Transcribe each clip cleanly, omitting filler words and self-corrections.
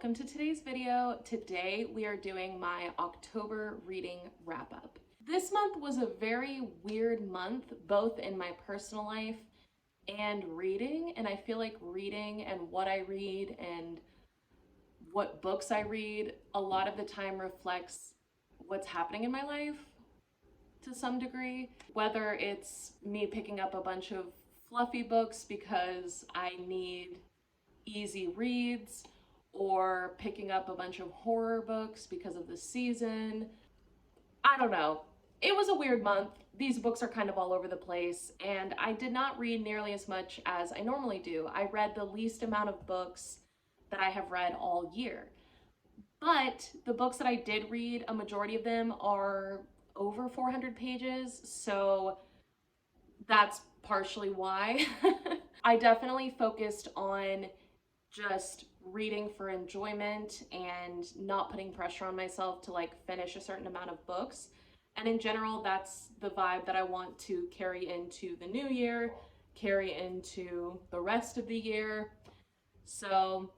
welcome to today's video. Today we are doing my October reading wrap up. This month was a very weird month, both in my personal life and reading, and I feel like reading and what I read and what books I read a lot of the time reflects what's happening in my life to some degree. Whether it's me picking up a bunch of fluffy books because I need easy reads, or picking up a bunch of horror books because of the season. I don't know. It was a weird month. These books are kind of all over the place, and I did not read nearly as much as I normally do. I read the least amount of books that I have read all year. But the books that I did read, a majority of them are over 400 pages, so that's partially why. I definitely focused on just reading for enjoyment and not putting pressure on myself to finish a certain amount of books. And in general, that's the vibe that I want to carry into the new year, carry into the rest of the year. So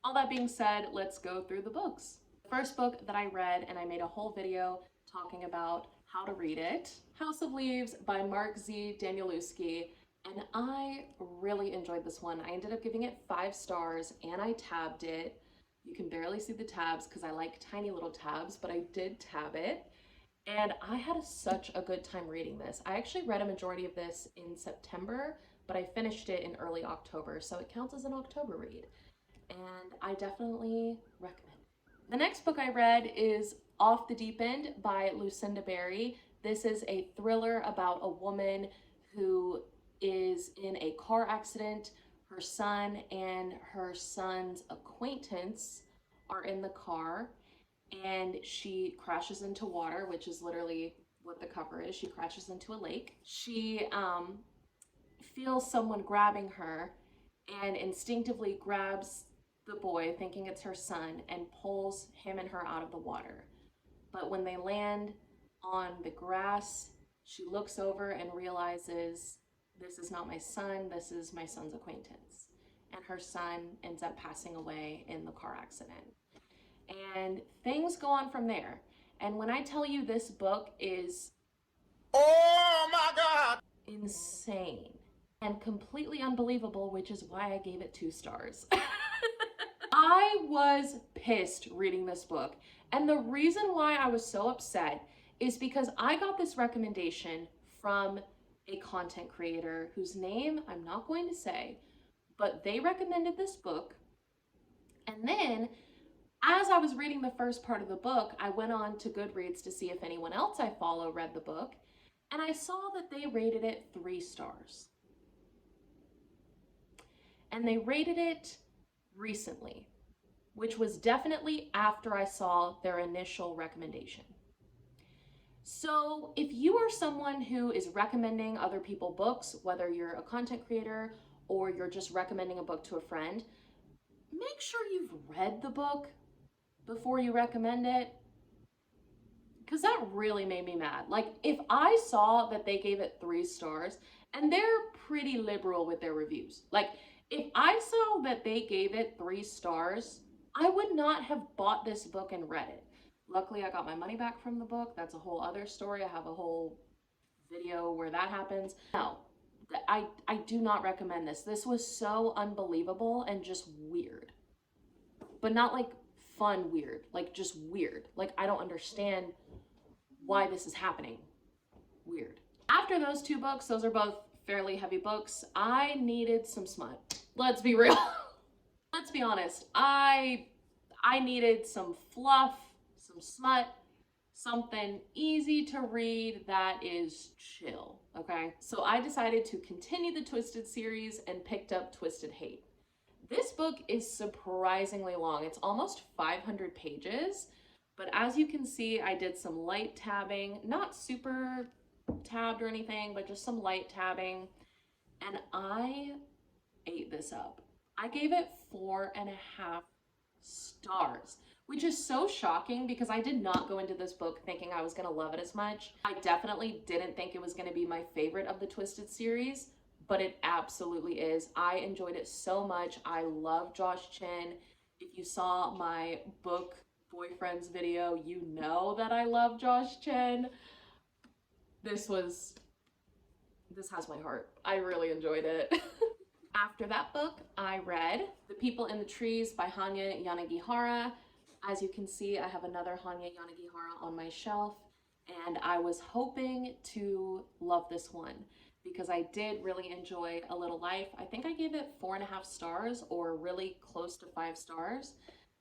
all that being said, let's go through the books. The first book that I read, and I made a whole video talking about how to read it, House of Leaves by Mark Z. Danielewski. And I really enjoyed this one. I ended up giving it 5 stars and I tabbed it. You can barely see the tabs because I like tiny little tabs, but I did tab it. And I had such a good time reading this. I actually read a majority of this in September, but I finished it in early October, so it counts as an October read. And I definitely recommend it. The next book I read is Off the Deep End by Lucinda Berry. This is a thriller about a woman who is in a car accident. Her son and her son's acquaintance are in the car, and she crashes into water, which is literally what the cover is. She crashes into a lake. She feels someone grabbing her and instinctively grabs the boy, thinking it's her son, and pulls him and her out of the water. But when they land on the grass, she looks over and realizes, this is not my son, this is my son's acquaintance. And her son ends up passing away in the car accident. And things go on from there. And when I tell you this book is, oh my God, insane and completely unbelievable, which is why I gave it 2 stars. I was pissed reading this book. And the reason why I was so upset is because I got this recommendation from a content creator whose name I'm not going to say, but they recommended this book. And then as I was reading the first part of the book, I went on to Goodreads to see if anyone else I follow read the book, and I saw that they rated it 3 stars. And they rated it recently, which was definitely after I saw their initial recommendation. So if you are someone who is recommending other people books, whether you're a content creator or you're just recommending a book to a friend, make sure you've read the book before you recommend it, because that really made me mad. If I saw that they gave it 3 stars, and they're pretty liberal with their reviews, if I saw that they gave it 3 stars, I would not have bought this book and read it. Luckily, I got my money back from the book. That's a whole other story. I have a whole video where that happens. No, I do not recommend this. This was so unbelievable and just weird. But not fun weird, just weird. I don't understand why this is happening. Weird. After those 2 books, those are both fairly heavy books, I needed some smut. Let's be real. Let's be honest. I needed some fluff, some smut, something easy to read that is chill, okay? So I decided to continue the Twisted series and picked up Twisted Hate. This book is surprisingly long. It's almost 500 pages, but as you can see, I did some light tabbing, not super tabbed or anything, but just some light tabbing, and I ate this up. I gave it 4.5 stars, which is so shocking because I did not go into this book thinking I was gonna love it as much. I definitely didn't think it was gonna be my favorite of the Twisted series, but it absolutely is. I enjoyed it so much. I love Josh Chin. If you saw my book boyfriends video, you know that I love Josh Chen. This has my heart. I really enjoyed it. After that book, I read The People in the Trees by Hanya Yanagihara. As you can see, I have another Hanya Yanagihara on my shelf, and I was hoping to love this one because I did really enjoy A Little Life. I think I gave it 4.5 stars, or really close to 5 stars.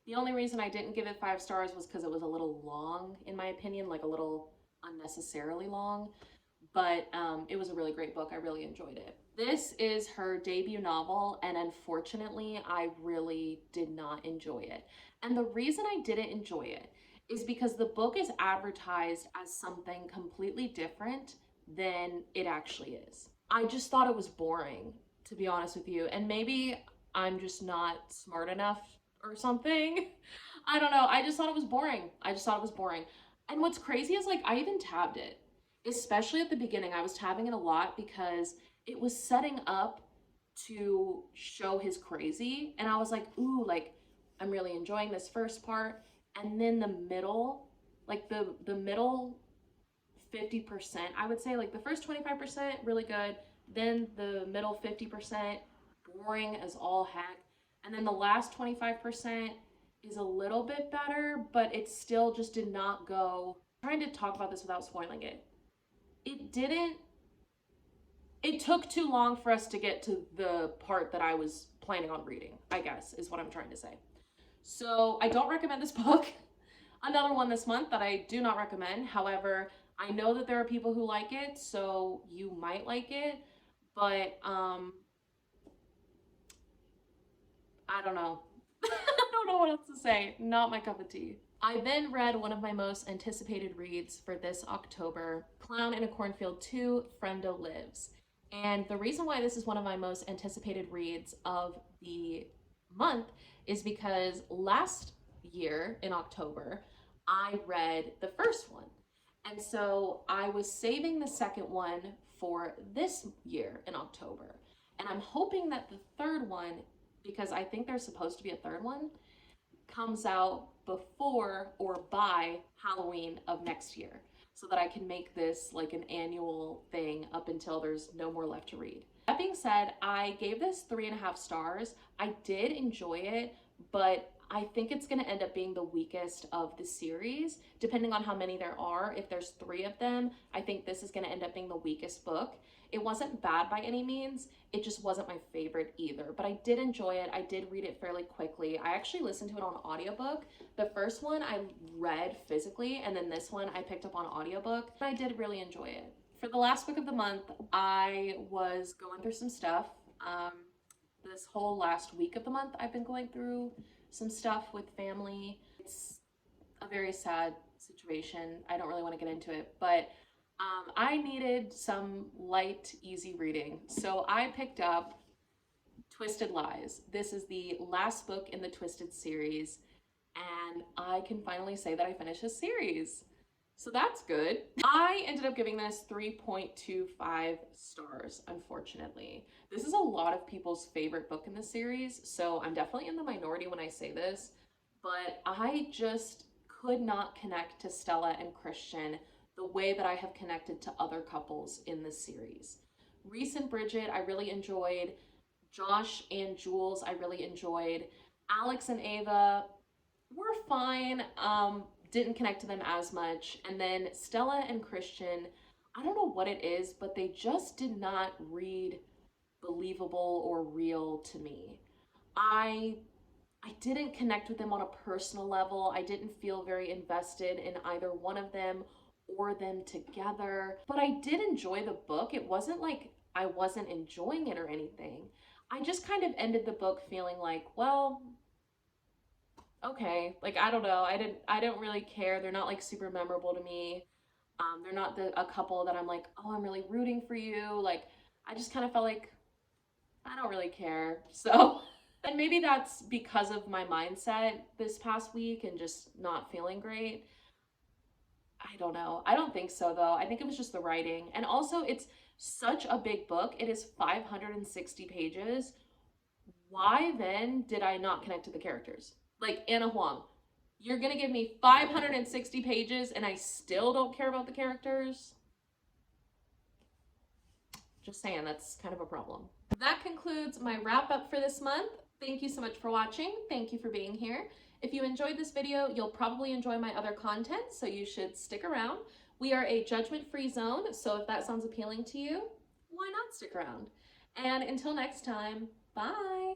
The only reason I didn't give it 5 stars was because it was a little long, in my opinion, like a little unnecessarily long. But it was a really great book. I really enjoyed it. This is her debut novel, and unfortunately, I really did not enjoy it. And the reason I didn't enjoy it is because the book is advertised as something completely different than it actually is. I just thought it was boring, to be honest with you. And maybe I'm just not smart enough or something. I don't know. I just thought it was boring. And what's crazy is, like, I even tabbed it. Especially at the beginning, I was tabbing it a lot because it was setting up to show his crazy. And I was like, ooh, like, I'm really enjoying this first part. And then the middle, like the middle 50%, I would say, like the first 25%, really good. Then the middle 50%, boring as all heck. And then the last 25% is a little bit better, but it still just did not go. I'm trying to talk about this without spoiling it. It took too long for us to get to the part that I was planning on reading, I guess, is what I'm trying to say. So I don't recommend this book. Another one this month that I do not recommend. However, I know that there are people who like it, so you might like it, but I don't know. I don't know what else to say. Not my cup of tea. I then read one of my most anticipated reads for this October, Clown in a Cornfield 2, Frendo Lives. And the reason why this is one of my most anticipated reads of the month is because last year in October, I read the first one. And so I was saving the second one for this year in October. And I'm hoping that the third one, because I think there's supposed to be a third one, comes out before or by Halloween of next year, so that I can make this like an annual thing up until there's no more left to read. That being said, I gave this 3.5 stars. I did enjoy it, but I think it's going to end up being the weakest of the series, depending on how many there are. If there's 3 of them, I think this is going to end up being the weakest book. It wasn't bad by any means. It just wasn't my favorite either, but I did enjoy it. I did read it fairly quickly. I actually listened to it on audiobook. The first one I read physically, and then this one I picked up on audiobook. I did really enjoy it. For the last book of the month, I was going through some stuff. This whole last week of the month, I've been going through some stuff with family. It's a very sad situation. I don't really want to get into it, but I needed some light, easy reading. So I picked up Twisted Lies. This is the last book in the Twisted series, and I can finally say that I finished this series. So that's good. I ended up giving this 3.25 stars, unfortunately. This is a lot of people's favorite book in the series, so I'm definitely in the minority when I say this, but I just could not connect to Stella and Christian the way that I have connected to other couples in this series. Reese and Bridget, I really enjoyed. Josh and Jules, I really enjoyed. Alex and Ava were fine. Didn't connect to them as much. And then Stella and Christian, I don't know what it is, but they just did not read believable or real to me. I didn't connect with them on a personal level. I didn't feel very invested in either one of them or them together, but I did enjoy the book. It wasn't like I wasn't enjoying it or anything. I just kind of ended the book feeling like, well, okay, like, I don't know. I don't really care. They're not like super memorable to me. They're not a couple that I'm like, oh, I'm really rooting for you. Like, I just kind of felt like I don't really care. So, and maybe that's because of my mindset this past week and just not feeling great. I don't know. I don't think so, though. I think it was just the writing. And also, it's such a big book. It is 560 pages. Why then did I not connect to the characters? Like Anna Huang. You're gonna give me 560 pages and I still don't care about the characters? Just saying, that's kind of a problem. That concludes my wrap up for this month. Thank you so much for watching. Thank you for being here. If you enjoyed this video, you'll probably enjoy my other content, so you should stick around. We are a judgment-free zone, so if that sounds appealing to you, why not stick around? And until next time, bye!